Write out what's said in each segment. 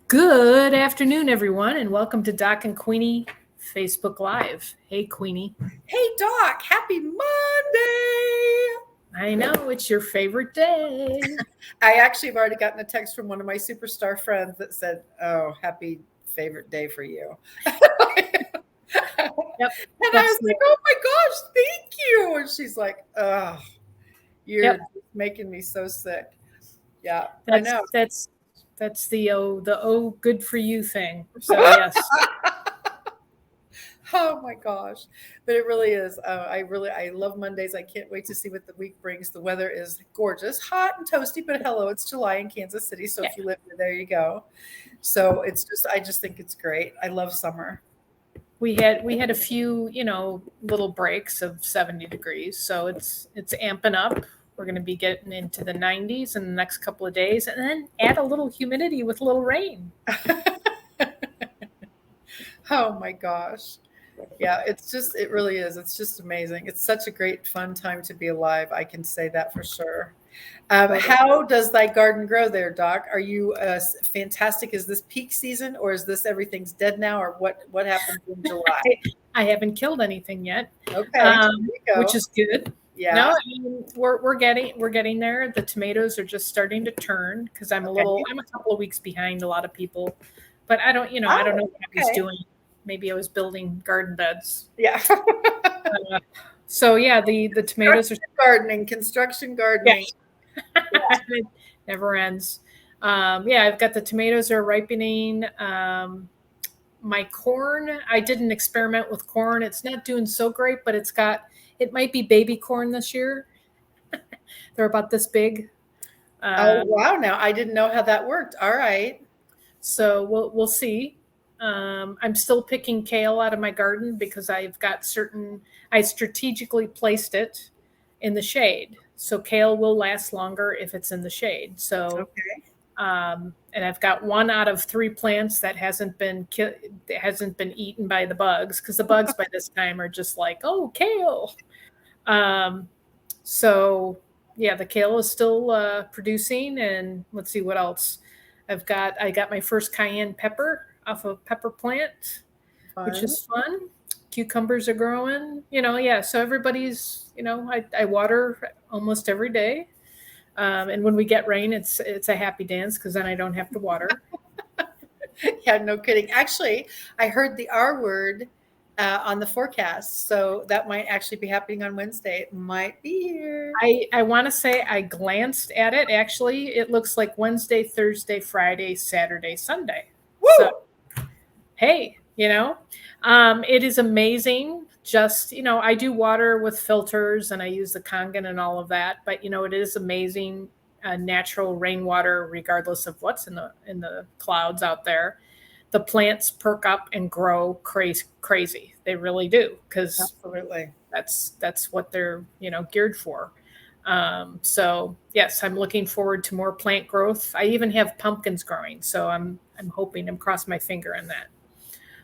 Good afternoon, everyone, and welcome to Doc and Queenie Facebook Live. Hey, Queenie. Hey, Doc, happy Monday. I know it's your favorite day. I actually have already gotten a text from one of my superstar friends that said, "Oh, happy favorite day for you." Yep, And I that's was like, "Oh my gosh, thank you." And she's like, "Oh, you're yep. making me so sick." Yeah, I That's know. that's that's the good for you thing. So yes, Oh my gosh. But it really is. I love Mondays. I can't wait to see what the week brings. The weather is gorgeous, hot and toasty, but hello, it's July in Kansas City. So yeah. if you live there, you go. So I just think it's great. I love summer. We had a few little breaks of 70 degrees, so it's amping up. We're going to be getting into the 90s in the next couple of days, and then add a little humidity with a little rain. Oh my gosh. Yeah, it really is. It's just amazing. It's such a great, fun time to be alive. I can say that for sure. Totally. How does thy garden grow there, Doc? Are you fantastic? Is this peak season or is this everything's dead now or what happens in July? I haven't killed anything yet, Okay, there you which go. is good. No, Yeah. I mean we're getting there. The tomatoes are just starting to turn because Okay. I'm a couple of weeks behind a lot of people, but I don't Oh, know what I was okay. doing. Maybe I was building garden beds. Yeah. Uh, so yeah, the tomatoes are Construction yeah, gardening. it never ends. Yeah, I've got the tomatoes are ripening. My corn, I did an experiment with corn. It's not doing so great, but it might be baby corn this year. They're about this big. Oh, Uh, wow. Now I didn't know how that worked. All right. so we'll see. I'm still picking kale out of my garden because I strategically placed it in the shade. So kale will last longer if it's in the shade. So Okay. and I've got one out of three plants that hasn't been eaten by the bugs because the bugs by this time are just like, oh, kale. Um, so yeah, the kale is still producing, and let's see what else. I got my first cayenne pepper off a pepper plant, which Fun. is fun. Cucumbers are growing, yeah. So everybody's, I water almost every day. And when we get rain, it's a happy dance because then I don't have to water. Yeah, no kidding. Actually, I heard the R word on the forecast, so that might actually be happening on Wednesday. It might be here. I want to say I glanced at it. Actually, it looks like Wednesday, Thursday, Friday, Saturday, Sunday. So Woo! hey, it is amazing. Just I do water with filters and I use the Kangen and all of that. But it is amazing, natural rainwater, regardless of what's in the clouds out there. The plants perk up and grow crazy. They really do because Absolutely. that's what they're geared for. So yes, I'm looking forward to more plant growth. I even have pumpkins growing, so I'm crossing my finger on that.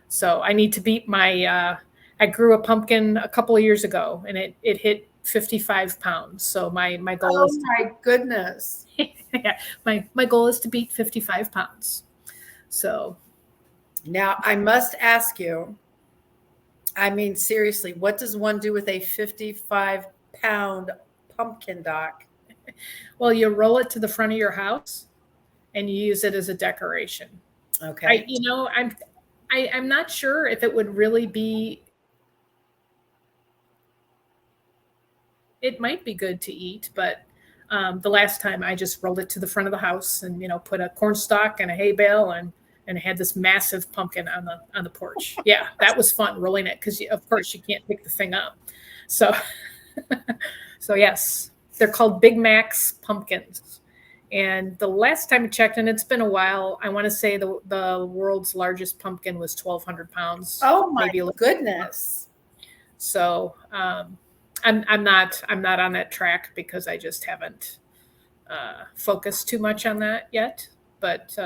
So I need to beat my. I grew a pumpkin a couple of years ago, and it hit 55 pounds. So my goal Oh is my goodness. yeah, my goal is to beat 55 pounds. So Now, I must ask you, I mean, seriously, what does one do with a 55-pound pumpkin, Doc? well, you roll it to the front of your house, and you use it as a decoration. I Okay. you know I'm not sure if it would really be. It might be good to eat, but the last time I just rolled it to the front of the house and put a corn stalk and a hay bale and had this massive pumpkin on the porch. Yeah, that was fun rolling it because of course you can't pick the thing up. So so yes, they're called Big Macs pumpkins. And the last time I checked, and it's been a while, I want to say the world's largest pumpkin was 1,200 pounds, Oh my maybe a little more. goodness. So I'm not on that track because I just haven't focused too much on that yet. But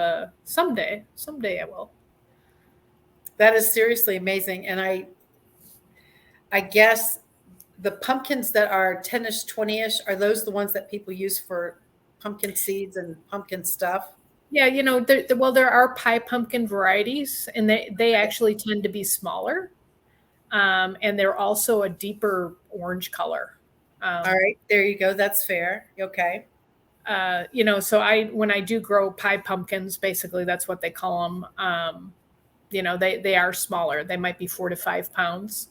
someday I will. That is seriously amazing. And I guess the pumpkins that are 10-ish, 20-ish, are those the ones that people use for pumpkin seeds and pumpkin stuff? Yeah, well, there are pie pumpkin varieties, and they actually tend to be smaller, and they're also a deeper orange color. All Um, right, there you go. That's fair. Okay. so when I do grow pie pumpkins, basically that's what they call them. They are smaller. They might be 4 to 5 pounds.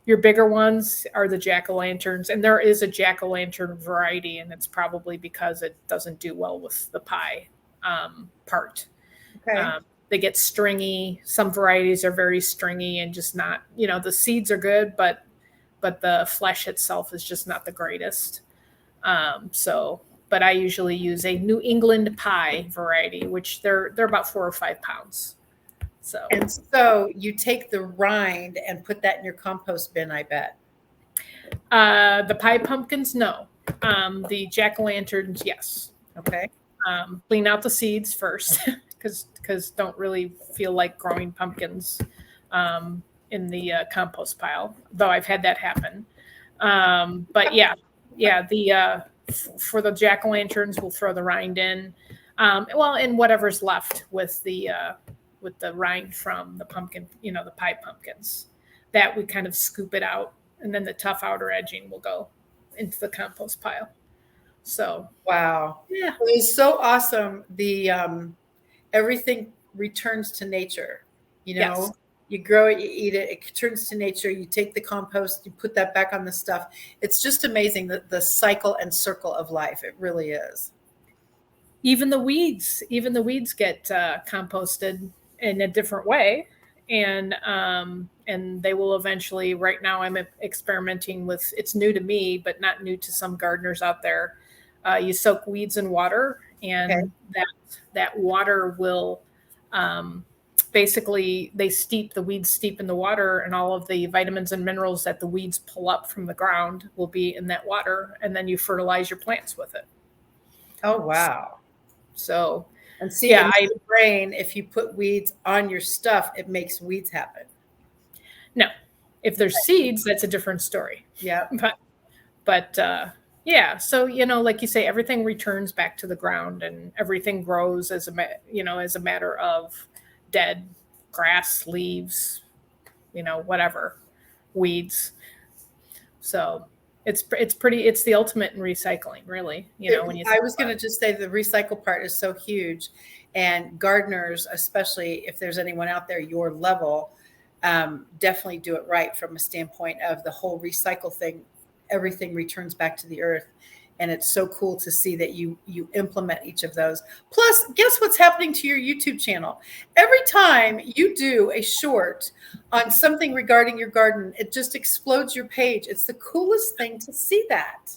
Your bigger ones are the jack o' lanterns, and there is a jack o' lantern variety, and it's probably because it doesn't do well with the pie part. Okay. They get stringy. Some varieties are very stringy and just not. The seeds are good, but the flesh itself is just not the greatest. But I usually use a New England pie variety, which they're about 4 or 5 pounds. So And so you take the rind and put that in your compost bin, I bet. the pie pumpkins, no. The jack o' lanterns, yes. Okay. Clean out the seeds first, because don't really feel like growing pumpkins in the compost pile. Though I've had that happen. But yeah. For the jack o' lanterns, we'll throw the rind in. Well, and whatever's left with the rind from the pumpkin, the pie pumpkins, that we kind of scoop it out, and then the tough outer edging will go into the compost pile. So Wow. yeah, It is so awesome. The everything returns to nature. You yes. know, you grow it, you eat it, it returns to nature. You take the compost, you put that back on the stuff. It's just amazing the cycle and circle of life. It really is. Even the weeds get composted in a different way, and they will eventually. Right now, I'm experimenting with. It's new to me, but not new to some gardeners out there. You soak weeds in water, Okay. and that water will basically the weeds steep in the water, and all of the vitamins and minerals that the weeds pull up from the ground will be in that water, and then you fertilize your plants with it. Oh wow. So And see, yeah, in I my brain, if you put weeds on your stuff, it makes weeds happen. no. If there's seeds, that's a different story. Yeah. But yeah, so like you say, everything returns back to the ground, and everything grows as a matter of dead grass, leaves, whatever, weeds. So it's the ultimate in recycling, really. When you I think was going about to just say the recycle part is so huge. And gardeners, especially if there's anyone out there your level, definitely do it right from a standpoint of the whole recycle thing. Everything returns back to the earth. And it's so cool to see that you implement each of those. Plus, guess what's happening to your YouTube channel? Every time you do a short on something regarding your garden, it just explodes your page. It's the coolest thing to see that.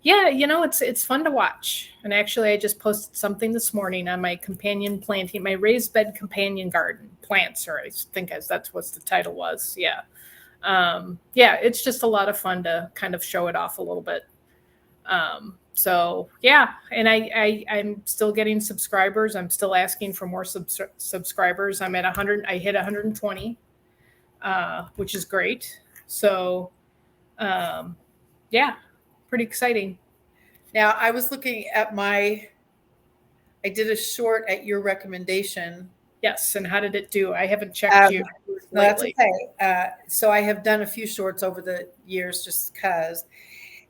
Yeah, it's fun to watch. And actually, I just posted something this morning on my companion planting, my raised bed companion garden plants, or I think as that's what the title was. Yeah. Yeah, it's just a lot of fun to kind of show it off a little bit. So yeah, and I'm still getting subscribers. I'm still asking for more subscribers. I'm at 100. I hit 120, which is great. So um, yeah, pretty exciting. Now, I was looking at I did a short at your recommendation. Yes, and how did it do? I haven't checked Um, you no, that's lately. okay. So I have done a few shorts over the years just because.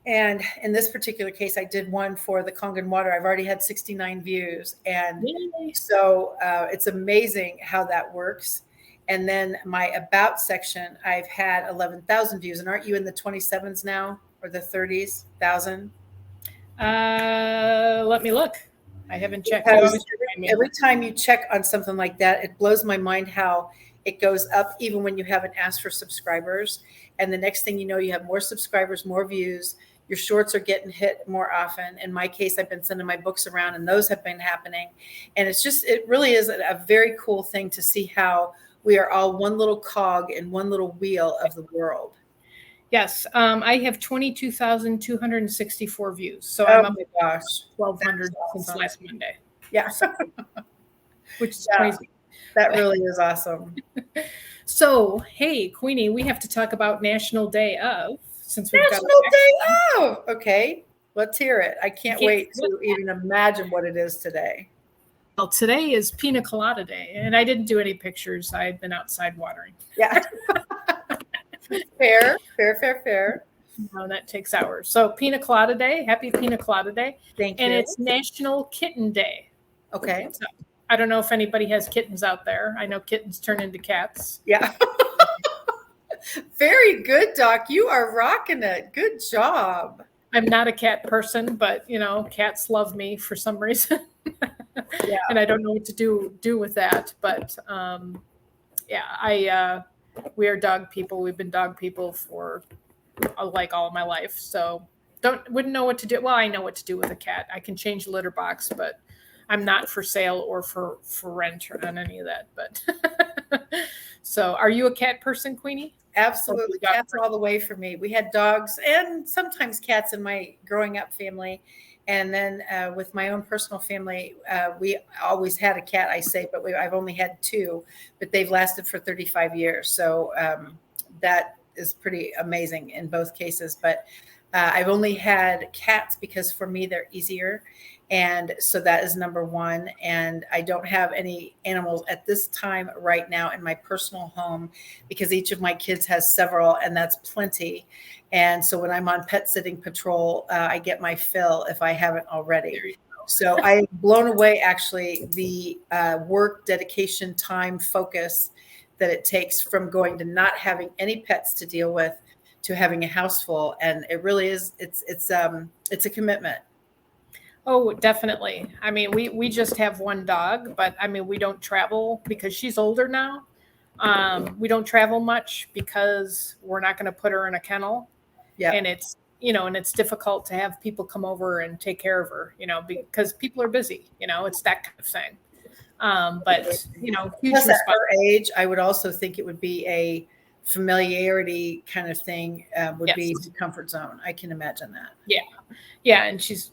And in this particular case, I did one for the Kangen water. I've already had 69 views. And Yay. so it's amazing how that works. And then my about section, I've had 11,000 views. And aren't you in the 27s now or the 30s thousand? Let me look. I haven't checked. You Because always remind me. every time you check on something like that, it blows my mind how it goes up even when you haven't asked for subscribers. And the next thing you know, you have more subscribers, more views. Your shorts are getting hit more often. In my case, I've been sending my books around and those have been happening. And it really is a very cool thing to see how we are all one little cog in one little wheel of the world. Yes, I have 22,264 views. So Oh I'm up my gosh. 1,200 That's since awesome. last Monday, Yeah, which is yeah, crazy. that really is awesome. So, hey, Queenie, we have to talk about National Day of, since we've got National Day of. Okay, let's hear it. I you can't can't wait forget to even imagine what it is today. Well, today is Pina Colada Day, and I didn't do any pictures. I had been outside watering. Yeah. Fair, fair, fair, fair. No, that takes hours. So Pina Colada Day, happy Pina Colada Day. Thank And you. it's National Kitten Day. Okay. So I don't know if anybody has kittens out there. I know kittens turn into cats. Yeah. Very good, Doc. You are rocking it. Good job. I'm not a cat person, but cats love me for some reason. Yeah. And I don't know what to do with that. But yeah, we are dog people. We've been dog people for like all of my life. So wouldn't know what to do. Well, I know what to do with a cat. I can change the litter box, but I'm not for sale or for rent or on any of that. But so are you a cat person, Queenie? Absolutely. Cats all the way for me. We had dogs and sometimes cats in my growing up family. And then with my own personal family, we always had a cat, I say, but I've only had two, but they've lasted for 35 years. So that is pretty amazing in both cases. But I've only had cats because for me, they're easier. And so that is number one. And I don't have any animals at this time right now in my personal home because each of my kids has several, and that's plenty. And so when I'm on pet sitting patrol, I get my fill if I haven't already. So I'm blown away, actually, the work, dedication, time, focus that it takes from going to not having any pets to deal with to having a house full. And it really is, it's a commitment. Oh, definitely. I mean, we just have one dog, but I mean, we don't travel because she's older now. We don't travel much because we're not going to put her in a kennel. Yeah. And it's difficult to have people come over and take care of her, because people are busy, it's that kind of thing. But, huge Plus, at response. her age, I would also think it would be a familiarity kind of thing, would be Yes. the comfort zone. I can imagine that. Yeah. Yeah. And she's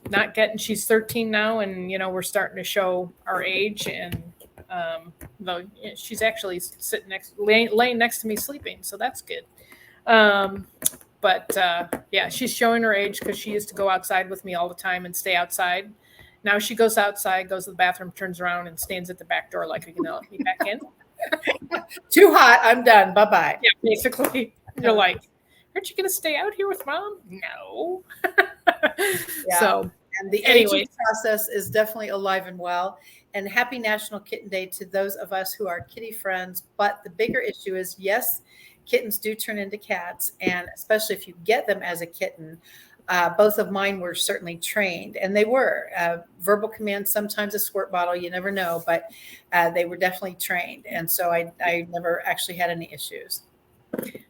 13 now, and, we're starting to show our age, and though she's actually laying next to me sleeping. So that's good. But yeah, she's showing her age because she used to go outside with me all the time and stay outside. Now she goes outside, goes to the bathroom, turns around, and stands at the back door like, "Are you going to let me back in?" Too hot. I'm done. Bye-bye. Yeah, basically. You're like, "Aren't you going to stay out here with mom?" No. Yeah. So, and the aging process is definitely alive and well. And happy National Kitten Day to those of us who are kitty friends. But the bigger issue is, yes, kittens do turn into cats. And especially if you get them as a kitten, both of mine were certainly trained, and they were verbal commands, sometimes a squirt bottle, you never know, but they were definitely trained. And so I never actually had any issues.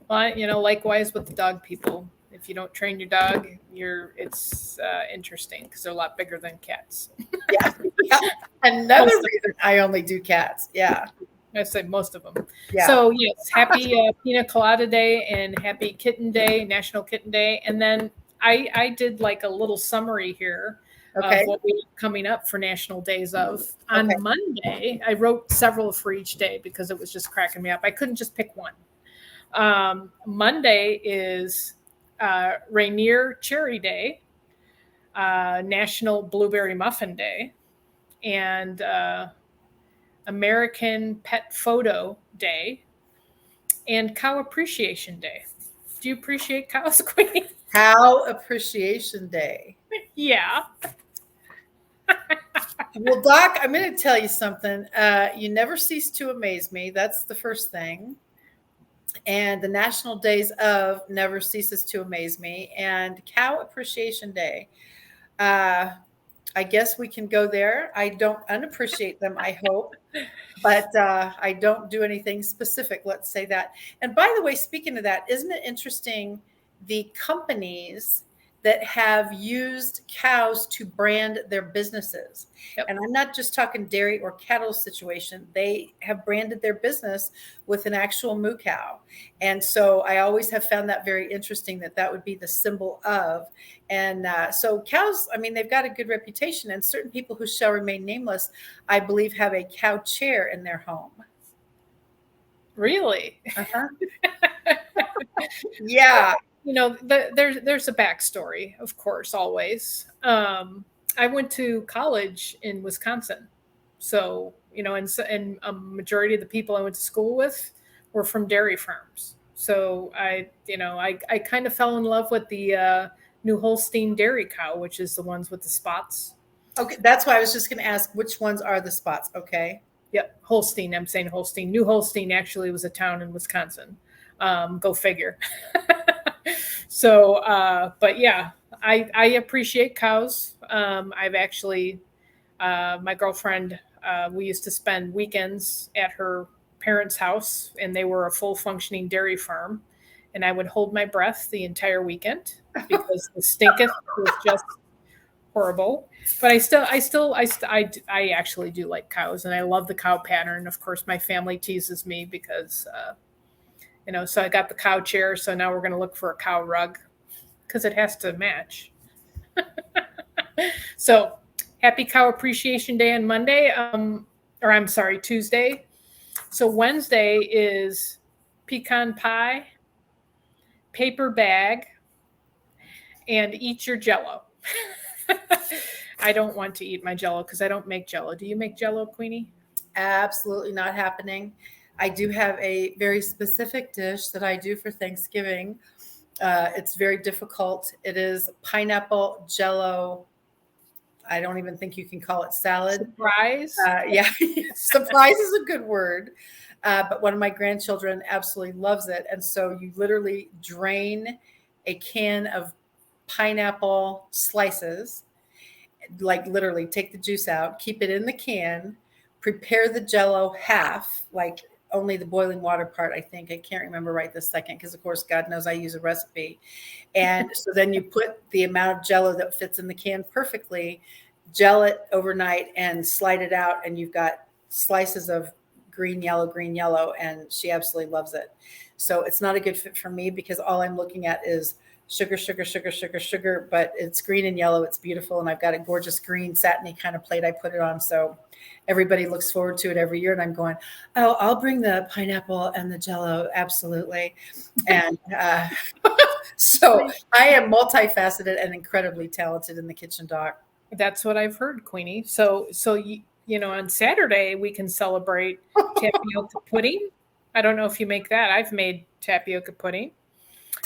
Well, likewise with the dog people. If you don't train your dog, it's interesting because they're a lot bigger than cats. Yeah. Another reason I only do cats. Yeah. I say most of them. Yeah. So yes, happy Pina Colada Day and happy Kitten Day, National Kitten Day. And then I did like a little summary here of what we have coming up for National Days of. On Monday, I wrote several for each day because it was just cracking me up. I couldn't just pick one. Monday is Rainier Cherry Day, National Blueberry Muffin Day, and American Pet Photo Day, and Cow Appreciation Day. Do you appreciate cows, Queenie? Cow Appreciation Day. Yeah. Well, Doc, I'm going to tell you something. You never cease to amaze me. That's the first thing. And the National Days of never ceases to amaze me. And Cow Appreciation Day. I guess we can go there. I don't unappreciate them, I hope, but I don't do anything specific. Let's say that. And by the way, speaking of that, isn't it interesting the companies that have used cows to brand their businesses? Yep. And I'm not just talking dairy or cattle situation. They have branded their business with an actual moo cow. And so I always have found that very interesting that would be the symbol of. And so cows, I mean, they've got a good reputation, and certain people who shall remain nameless, I believe, have a cow chair in their home. Really? Uh-huh. Yeah. There's a backstory, of course, always. I went to college in Wisconsin, So, and a majority of the people I went to school with were from dairy farms. So I kind of fell in love with the New Holstein dairy cow, which is the ones with the spots. Okay, that's why I was just going to ask which ones are the spots. Okay. Yep, Holstein. I'm saying Holstein. New Holstein actually was a town in Wisconsin. Go figure. So, but yeah, I appreciate cows. I've actually, my girlfriend, we used to spend weekends at her parents' house, and they were a full functioning dairy farm. And I would hold my breath the entire weekend because the stinketh was just horrible. But I actually do like cows, and I love the cow pattern. Of course, my family teases me because, so I got the cow chair. So now we're going to look for a cow rug because it has to match. So happy Cow Appreciation Day on Monday, or I'm sorry, Tuesday. So Wednesday is pecan pie, paper bag, and eat your Jello. I don't want to eat my Jello because I don't make Jello. Do you make Jello, Queenie? Absolutely not happening. I do have a very specific dish that I do for Thanksgiving. It's very difficult. It is pineapple Jello. I don't even think you can call it salad. Surprise. Yeah, surprise is a good word. But one of my grandchildren absolutely loves it. And so you literally drain a can of pineapple slices, like literally take the juice out, keep it in the can, prepare the Jello half, like only the boiling water part, I think. I can't remember right this second because, of course, God knows I use a recipe. And so then you put the amount of Jello that fits in the can perfectly, gel it overnight, and slide it out, and you've got slices of green, yellow, and she absolutely loves it. So it's not a good fit for me because all I'm looking at is sugar, but it's green and yellow. It's beautiful. And I've got a gorgeous green satiny kind of plate I put it on. So everybody looks forward to it every year. And I'm going, oh, I'll bring the pineapple and the Jello. Absolutely. And so I am multifaceted and incredibly talented in the kitchen, Doc. That's what I've heard, Queenie. So on Saturday we can celebrate tapioca pudding. I don't know if you make that. I've made tapioca pudding.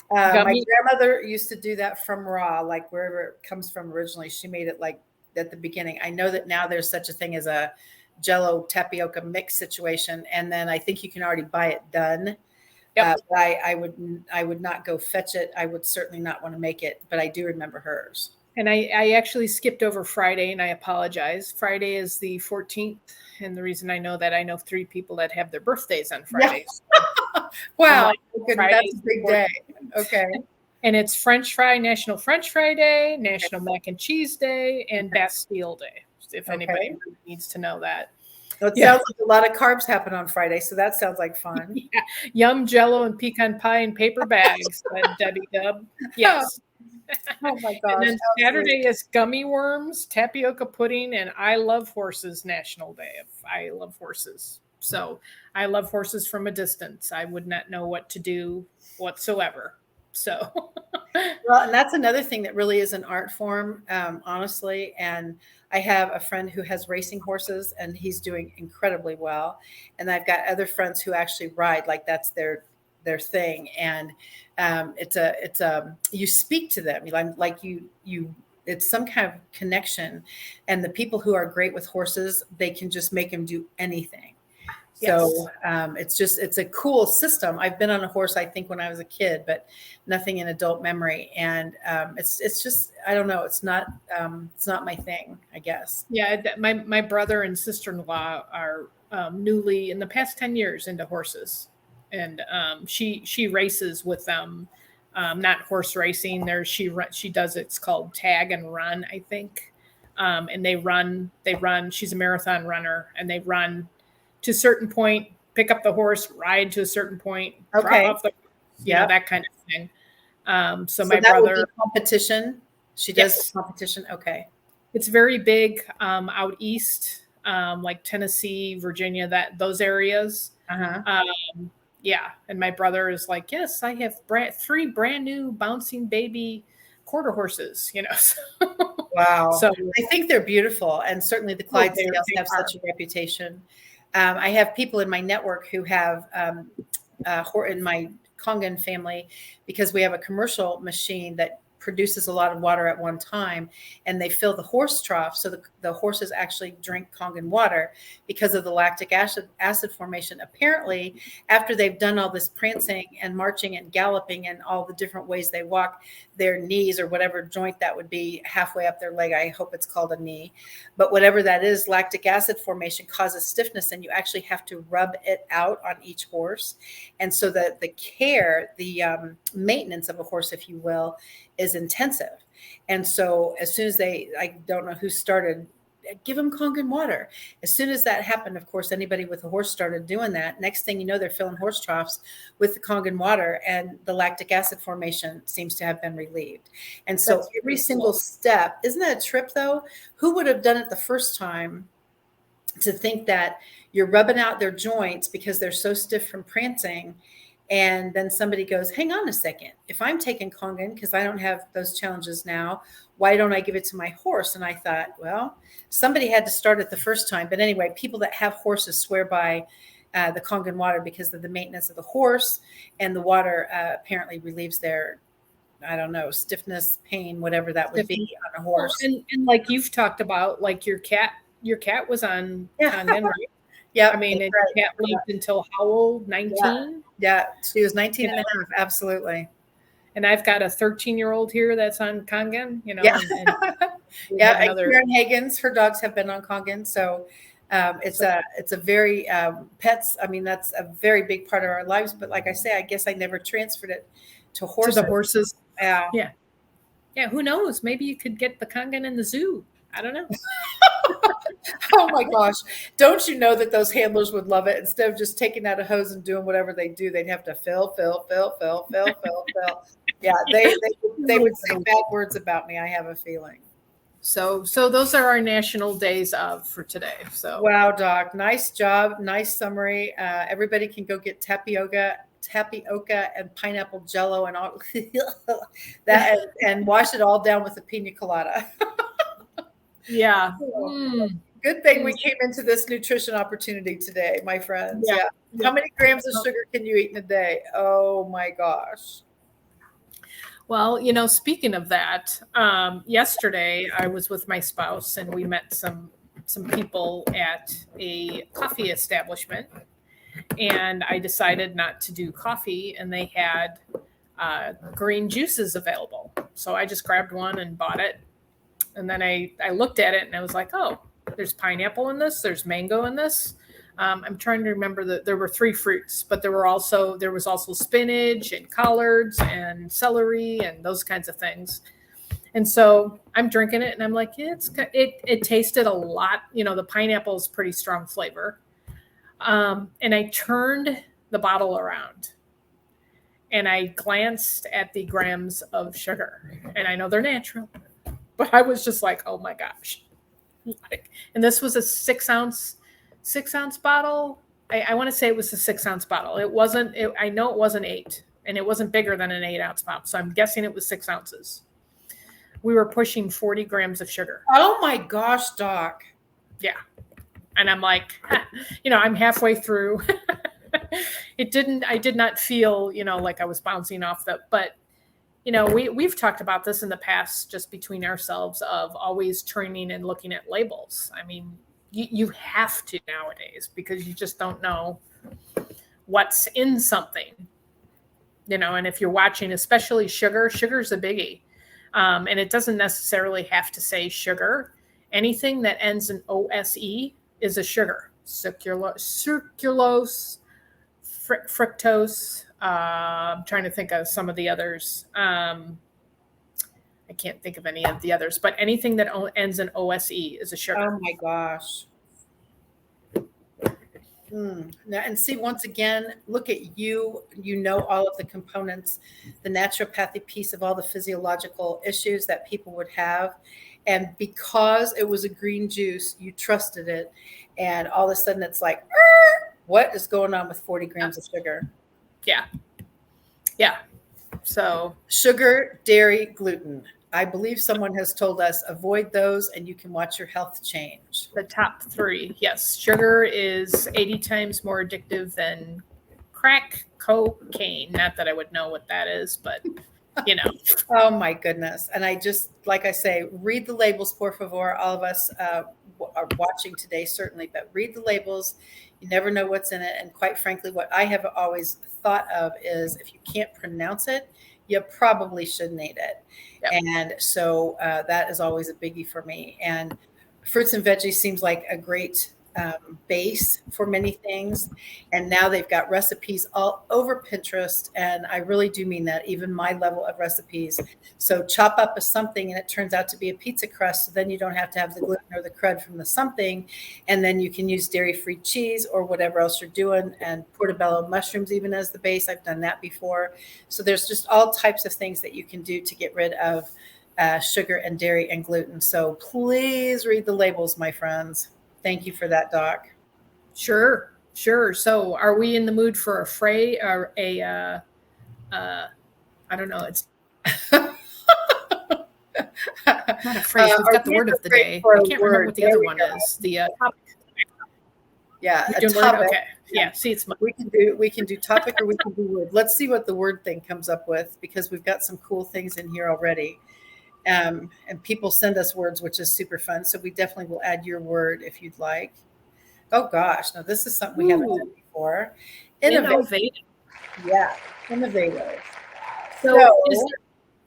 My grandmother used to do that from raw, like wherever it comes from originally. She made it like at the beginning. I know that now there's such a thing as a Jello tapioca mix situation, and then I think you can already buy it done. Yep. But I would not go fetch it. I would certainly not want to make it, but I do remember hers. And I actually skipped over Friday, and I apologize. Friday is the 14th, and the reason I know that, I know 3 people that have their birthdays on Fridays. Yeah. Wow, that's a big day. Okay. And it's National French Fry Day, National Mac and Cheese Day, and Bastille Day, if anybody needs to know that. It sounds like a lot of carbs happen on Friday, so that sounds like fun. Yeah. Yum, Jello, and pecan pie in paper bags, Debbie Dub. Yes. Oh my gosh. And then Saturday is gummy worms, tapioca pudding, and I Love Horses National Day. I love horses. So I love horses from a distance. I would not know what to do whatsoever. So, well, and that's another thing that really is an art form, honestly. And I have a friend who has racing horses, and he's doing incredibly well. And I've got other friends who actually ride, like that's their thing. And you speak to them like it's some kind of connection. And the people who are great with horses, they can just make them do anything. So it's a cool system. I've been on a horse, I think, when I was a kid, but nothing in adult memory. And it's just, I don't know. It's not my thing, I guess. Yeah. My brother and sister-in-law are newly, in the past 10 years, into horses. And she races with them, not horse racing. She does, it's called tag and run, I think. And they run. She's a marathon runner, and they run to a certain point, pick up the horse, ride to a certain point, drop off the, that kind of thing. So my brother, would be competition. She does competition. Okay. It's very big out east, like Tennessee, Virginia, those areas. Yeah. And my brother is like, yes, I have 3 brand new bouncing baby quarter horses, Wow. So I think they're beautiful. And certainly the they Clydesdales have are. such a reputation. I have people in my network who have in my Kongan family, because we have a commercial machine that produces a lot of water at one time, and they fill the horse trough so the horses actually drink Kongan water because of the lactic acid formation. Apparently, after they've done all this prancing and marching and galloping and all the different ways they walk, their knees or whatever joint that would be halfway up their leg, I hope it's called a knee, but whatever that is, lactic acid formation causes stiffness, and you actually have to rub it out on each horse. And so the care, the maintenance of a horse, if you will, is intensive. And so as soon as I don't know who started, give them Kongan water. As soon as that happened, of course, anybody with a horse started doing that. Next thing you know, they're filling horse troughs with the Kongan water, and the lactic acid formation seems to have been relieved. And so That's every pretty single cool. step, isn't that a trip though? Who would have done it the first time, to think that you're rubbing out their joints because they're so stiff from prancing? And then somebody goes, hang on a second. If I'm taking Kongan, because I don't have those challenges now, why don't I give it to my horse? And I thought, well, somebody had to start it the first time. But anyway, people that have horses swear by the Kongan water because of the maintenance of the horse, and the water apparently relieves their, I don't know, stiffness, pain, whatever that would be on a Well, horse. and like you've talked about, like your cat was on Yeah. Kangen, right? Yeah. I mean, Right. cat lived until how old? 19? Yeah. She was 19 and a half. Absolutely. And I've got a 13-year-old here that's on Kangen, Yeah. and we Yeah. have And another. Karen Hagen's, her dogs have been on Kongan. So it's a very pets. I mean, that's a very big part of our lives. But like I say, I guess I never transferred it to horses. To the horses. Yeah. Yeah. Yeah. Who knows? Maybe you could get the Kangen in the zoo. I don't know. Oh my gosh. Don't you know that those handlers would love it? Instead of just taking out a hose and doing whatever they do, they'd have to fill. Yeah, they would say bad words about me, I have a feeling. So those are our national days of for today. So Wow, Doc. Nice job. Nice summary. Everybody can go get tapioca and pineapple jello and all that, and wash it all down with a pina colada. yeah. Good thing we came into this nutrition opportunity today, my friends. Yeah. Yeah. How many grams of sugar can you eat in a day? Oh my gosh. Well, speaking of that, yesterday I was with my spouse and we met some people at a coffee establishment, and I decided not to do coffee, and they had green juices available. So I just grabbed one and bought it. And then I looked at it and I was like, oh, there's pineapple in this. There's mango in this. I'm trying to remember that there were 3 fruits, but there was also spinach and collards and celery and those kinds of things. And so I'm drinking it and I'm like, yeah, it tasted a lot. The pineapple is pretty strong flavor. And I turned the bottle around and I glanced at the grams of sugar, and I know they're natural, but I was just like, oh my gosh. And this was a 6-ounce bottle. I want to say it was a 6-ounce bottle. I know it wasn't 8, and it wasn't bigger than an 8-ounce bottle. So I'm guessing it was 6 ounces. We were pushing 40 grams of sugar. Oh my gosh, Doc. Yeah. And I'm like, I'm halfway through. I did not feel, like I was bouncing off but we've talked about this in the past, just between ourselves, of always turning and looking at labels. I mean, you have to nowadays, because you just don't know what's in something, and if you're watching, especially sugar's a biggie. And it doesn't necessarily have to say sugar. Anything that ends in OSE is a sugar. Sucralose, fructose. I'm trying to think of some of the others. I can't think of any of the others, but anything that ends in OSE is a sugar. Oh my gosh. Now, and see, once again, look at you. All of the components, the naturopathy piece of all the physiological issues that people would have. And because it was a green juice, you trusted it. And all of a sudden it's like, what is going on with 40 grams of sugar? Yeah. Yeah. So sugar, dairy, gluten. I believe someone has told us avoid those and you can watch your health change. The top 3, yes. Sugar is 80 times more addictive than crack cocaine. Not that I would know what that is, but you know. Oh my goodness. And I just, like I say, read the labels, por favor. All of us are watching today, certainly, but read the labels. You never know what's in it. And quite frankly, what I have always thought of is if you can't pronounce it, you probably shouldn't eat it. Yep. And so that is always a biggie for me. And fruits and veggies seems like a great base for many things. And now they've got recipes all over Pinterest. And I really do mean that, even my level of recipes. So chop up a something and it turns out to be a pizza crust. So then you don't have to have the gluten or the crud from the something. And then you can use dairy-free cheese or whatever else you're doing, and portobello mushrooms even as the base. I've done that before. So there's just all types of things that you can do to get rid of sugar and dairy and gluten. So please read the labels, my friends. Thank you for that, Doc. Sure. So are we in the mood for a fray or I don't know. It's not a phrase. We've got the word of the day. I can't remember what the other one is. The topic. Yeah, a topic. Okay. Yeah. See, it's we can do topic or we can do word. Let's see what the word thing comes up with, because we've got some cool things in here already. And people send us words, which is super fun. So we definitely will add your word if you'd like. Oh gosh, now this is something we haven't done before. Innovative. Yeah, innovative. So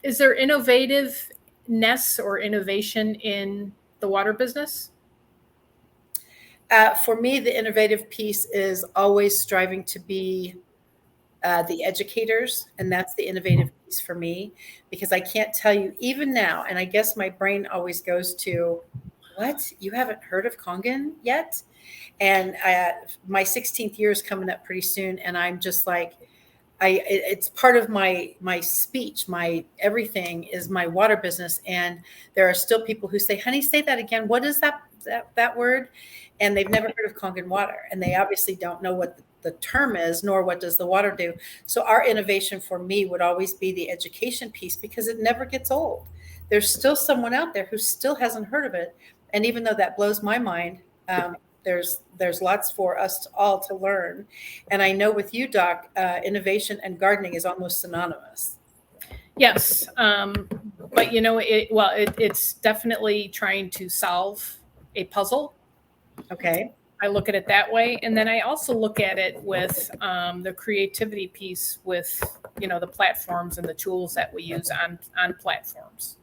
is there innovativeness or innovation in the water business? For me, the innovative piece is always striving to be the educators, and that's the innovative piece for me, because I can't tell you even now, and I guess my brain always goes to, what, you haven't heard of Kangen yet? And my 16th year is coming up pretty soon, and I'm just like, it's part of my speech, my everything is my water business, and there are still people who say, honey, say that again, what is that word? And they've never heard of Kangen water, and they obviously don't know what the term is, nor what does the water do. So our innovation for me would always be the education piece, because it never gets old. There's still someone out there who still hasn't heard of it. And even though that blows my mind, there's lots for us all to learn. And I know with you, Doc, innovation and gardening is almost synonymous. Yes. But it's definitely trying to solve a puzzle. Okay. I look at it that way. And then I also look at it with the creativity piece with, the platforms and the tools that we use on platforms.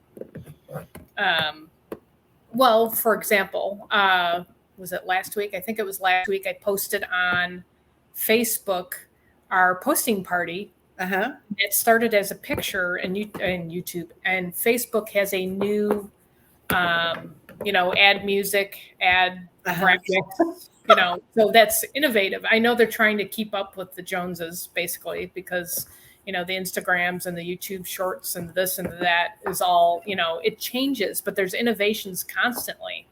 Well, for example, was it last week? I think it was last week. I posted on Facebook our posting party. Uh-huh. It started as a picture and YouTube, and Facebook has a new, add music, add graphics, so that's innovative. I know they're trying to keep up with the Joneses, basically, because, the Instagrams and the YouTube shorts and this and that is all, it changes, but there's innovations constantly.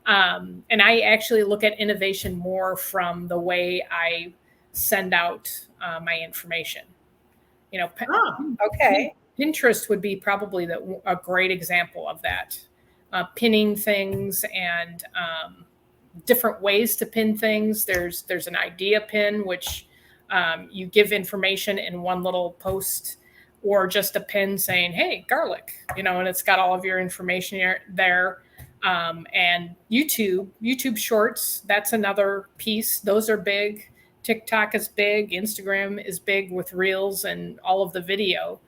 And I actually look at innovation more from the way I send out my information. Okay. Pinterest would be probably a great example of that. Pinning things and different ways to pin things. There's an idea pin, which you give information in one little post, or just a pin saying, hey, garlic, and it's got all of your information there. And YouTube shorts, that's another piece. Those are big. TikTok is big. Instagram is big with reels and all of the video.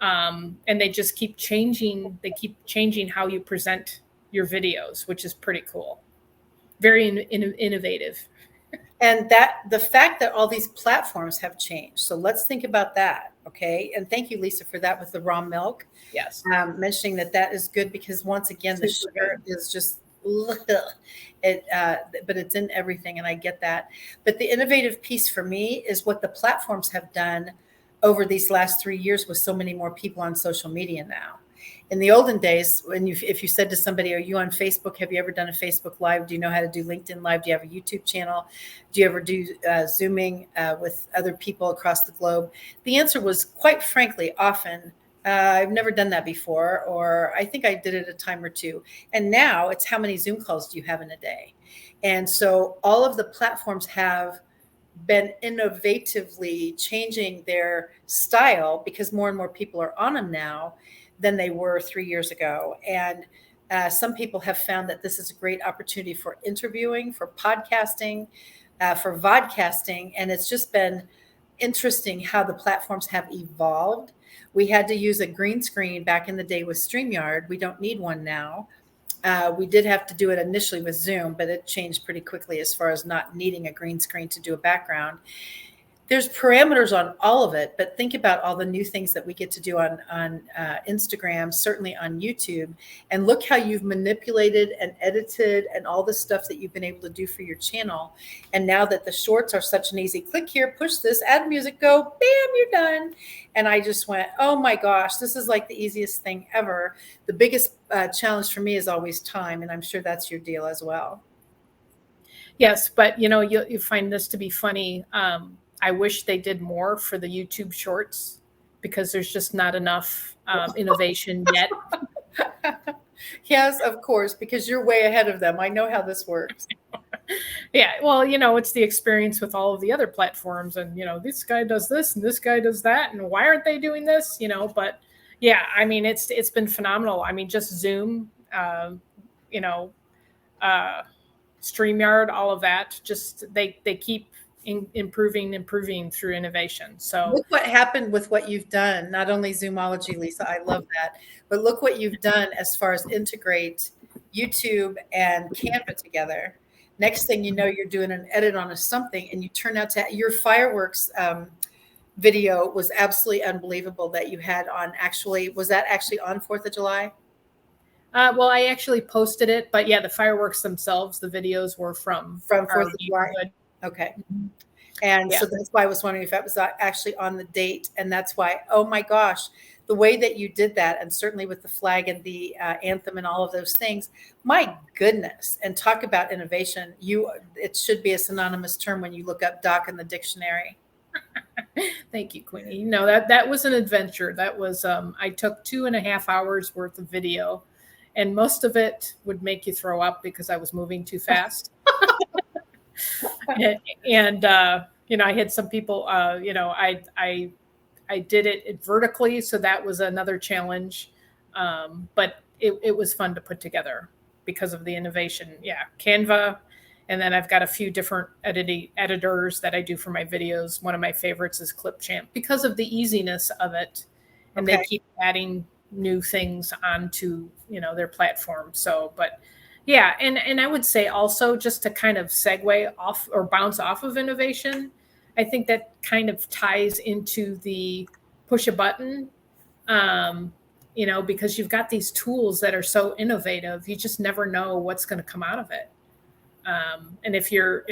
And they just keep changing. They keep changing how you present your videos, which is pretty cool. Very innovative. And that the fact that all these platforms have changed. So let's think about that. Okay. And thank you, Lisa, for that with the raw milk. Yes. Mentioning that is good, because once again, the sugar is just, but it's in everything. And I get that. But the innovative piece for me is what the platforms have done over these last 3 years with so many more people on social media now. In the olden days, if you said to somebody, are you on Facebook? Have you ever done a Facebook Live? Do you know how to do LinkedIn Live? Do you have a YouTube channel? Do you ever do Zooming with other people across the globe? The answer was, quite frankly, often I've never done that before, or I think I did it a time or two. And now it's how many Zoom calls do you have in a day? And so all of the platforms have been innovatively changing their style because more and more people are on them now than they were 3 years ago. And some people have found that this is a great opportunity for interviewing, for podcasting, for vodcasting. And it's just been interesting how the platforms have evolved. We had to use a green screen back in the day with StreamYard. We don't need one now. We did have to do it initially with Zoom, but it changed pretty quickly as far as not needing a green screen to do a background. There's parameters on all of it, but think about all the new things that we get to do on Instagram, certainly on YouTube, and look how you've manipulated and edited and all the stuff that you've been able to do for your channel. And now that the shorts are such an easy click here, push this, add music, go, bam, you're done. And I just went, oh my gosh, this is like the easiest thing ever. The biggest challenge for me is always time, and I'm sure that's your deal as well. Yes, but you find this to be funny. I wish they did more for the YouTube shorts because there's just not enough innovation yet. Yes, of course, because you're way ahead of them. I know how this works. Yeah, well, it's the experience with all of the other platforms, and this guy does this and this guy does that, and why aren't they doing this? But yeah, I mean, it's been phenomenal. I mean, just Zoom, you know, StreamYard, all of that. Just they keep improving through innovation. So Look what happened with what you've done. Not only Zoomology, Lisa, I love that, but look what you've done as far as integrate YouTube and Canva together. Next thing you know, you're doing an edit on a something, and you turn out to your fireworks video was absolutely unbelievable that you had on. Actually, was that actually on 4th of July? well, I actually posted it, but yeah, the fireworks themselves, the videos were from 4th of July. Okay. Mhm. And Yeah. so that's why I was wondering if that was actually on the date. And that's why, oh my gosh, the way that you did that, and certainly with the flag and the anthem and all of those things, my goodness. And talk about innovation. It should be a synonymous term when you look up doc in the dictionary. Thank you, Queenie. No, that was an adventure. That was I took 2.5 hours worth of video, and most of it would make you throw up because I was moving too fast. and I had some people. I did it vertically, so that was another challenge. But it was fun to put together because of the innovation. Yeah, Canva. And then I've got a few different editors that I do for my videos. One of my favorites is Clipchamp because of the easiness of it. And Okay. they keep adding new things onto, their platform. So, but yeah, and I would say also just to kind of segue off or bounce off of innovation, I think that kind of ties into the push a button, because you've got these tools that are so innovative, you just never know what's going to come out of it. And if you're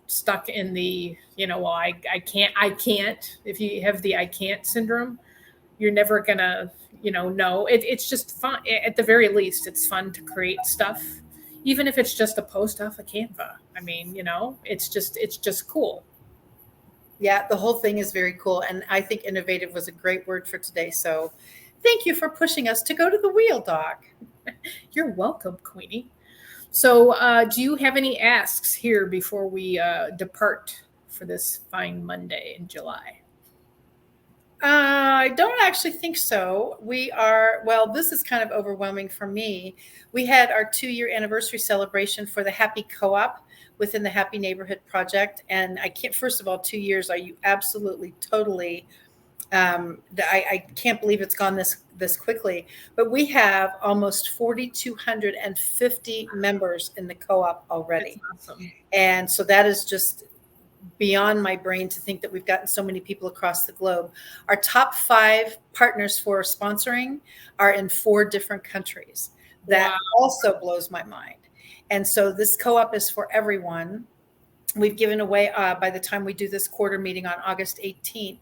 stuck in the well, I can't, if you have the I can't syndrome, you're never gonna know. It's just fun. At the very least, it's fun to create stuff, even if it's just a post off of Canva. I mean, it's just cool. Yeah, the whole thing is very cool. And I think innovative was a great word for today. So thank you for pushing us to go to the wheel, Doc. You're welcome, Queenie. So, do you have any asks here before we depart for this fine Monday in July? I don't actually think so. Well, this is kind of overwhelming for me. We had our 2-year anniversary celebration for the Happy Co-op within the Happy Neighborhood Project. And I can't, first of all, 2 years, are you absolutely, totally, I can't believe it's gone this quickly, but we have almost 4,250 members in the co-op already. That's awesome. And so that is just beyond my brain to think that we've gotten so many people across the globe. Our top 5 partners for sponsoring are in 4 different countries. That Wow. also blows my mind. And so this co-op is for everyone. We've given away, by the time we do this quarter meeting on August 18th,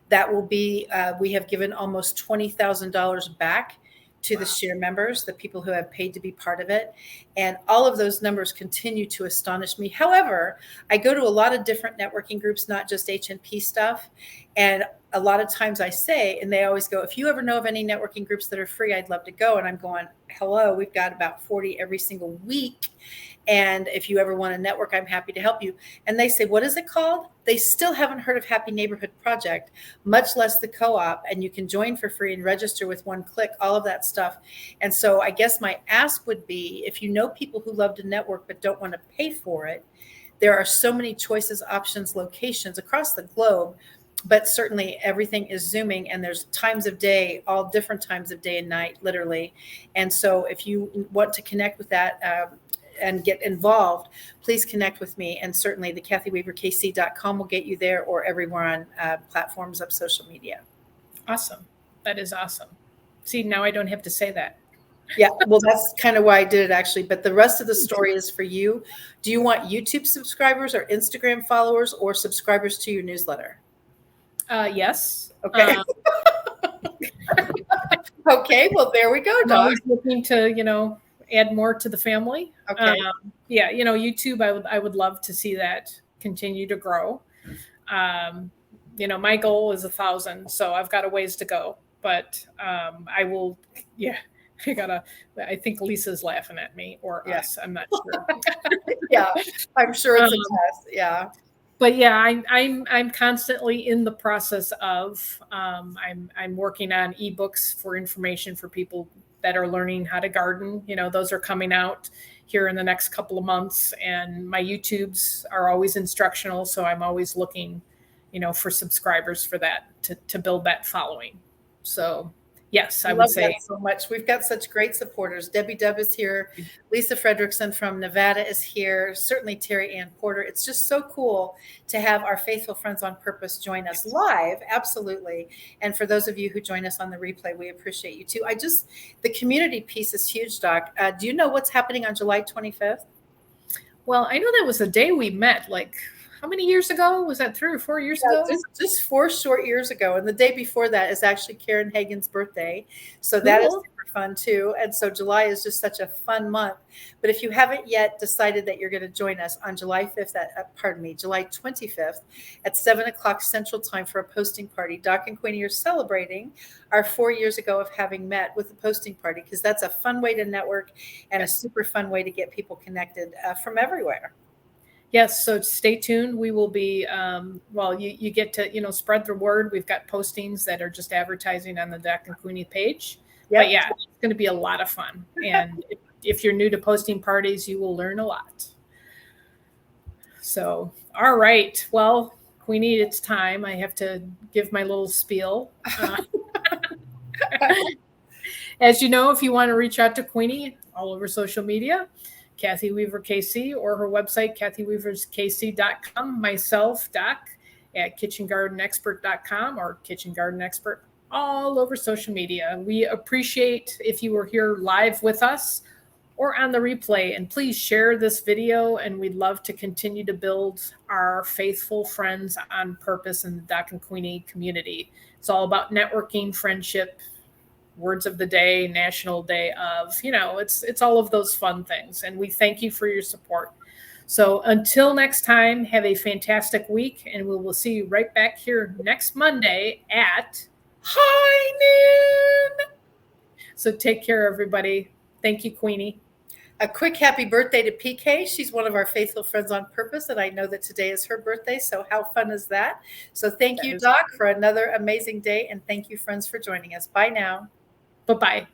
that will be, we have given almost $20,000 back to the share members, the people who have paid to be part of it. And all of those numbers continue to astonish me. However, I go to a lot of different networking groups, not just HNP stuff. And a lot of times I say, and they always go, if you ever know of any networking groups that are free, I'd love to go. And I'm going, hello, we've got about 40 every single week. And if you ever want to network, I'm happy to help you. And they say, what is it called? They still haven't heard of Happy Neighborhood Project, much less the co-op. And you can join for free and register with one click, all of that stuff. And so I guess my ask would be, if you know people who love to network but don't want to pay for it, there are so many choices, options, locations across the globe. But certainly everything is Zooming, and there's times of day, all different times of day and night, literally. And so if you want to connect with that, and get involved, please connect with me. And certainly the KathyWeaverKC.com will get you there, or everywhere on platforms of social media. Awesome. That is awesome. See, now I don't have to say that. Yeah, well, that's kind of why I did it, actually. But the rest of the story is for you. Do you want YouTube subscribers or Instagram followers or subscribers to your newsletter? Yes. Okay. Okay, well, there we go, I'm Doc. always looking to, add more to the family. Okay. Yeah, YouTube, I would love to see that continue to grow. My goal is 1,000, so I've got a ways to go, but I will, yeah, I think Lisa's laughing at me, or us, I'm not sure. Yeah, I'm sure it's a test. Yeah. But yeah, I'm constantly in the process of I'm working on ebooks for information for people that are learning how to garden. Those are coming out here in the next couple of months, and my YouTubes are always instructional, so I'm always looking, for subscribers for that to build that following. So yes, I would say that so much. We've got such great supporters. Debbie Dub is here. Lisa Fredrickson from Nevada is here. Certainly Terry Ann Porter. It's just so cool to have our faithful friends on purpose join us live. Absolutely. And for those of you who join us on the replay, we appreciate you too. The community piece is huge, Doc. Do you know what's happening on July 25th? Well, I know that was the day we met, how many years ago? Was that 3 or 4 years ago? Just 4 short years ago. And the day before that is actually Karen Hagen's birthday. So that is super fun too. And so July is just such a fun month. But if you haven't yet decided that you're going to join us on July 25th at 7:00 Central Time for a posting party, Doc and Queenie are celebrating our 4 years ago of having met with the posting party, because that's a fun way to network and a super fun way to get people connected from everywhere. Yes, so stay tuned. We will be, you get to, spread the word. We've got postings that are just advertising on the Doc and Queenie page. Yep. But yeah, it's going to be a lot of fun. And if you're new to posting parties, you will learn a lot. So, all right. Well, Queenie, it's time. I have to give my little spiel. As you know, if you want to reach out to Queenie all over social media, Kathy Weaver KC, or her website, KathyWeaversKC.com, myself, Doc, at KitchenGardenExpert.com or Kitchen Garden Expert, all over social media. We appreciate if you were here live with us or on the replay, and please share this video, and we'd love to continue to build our faithful friends on purpose in the Doc and Queenie community. It's all about networking, friendship, words of the day, national day of, it's all of those fun things. And we thank you for your support. So until next time, have a fantastic week, and we will see you right back here next Monday at high noon. So take care, everybody. Thank you, Queenie. A quick happy birthday to PK. She's one of our faithful friends on purpose, and I know that today is her birthday, so how fun is that? So thank you, Doc, for another amazing day, and thank you, friends, for joining us. Bye now. Bye-bye.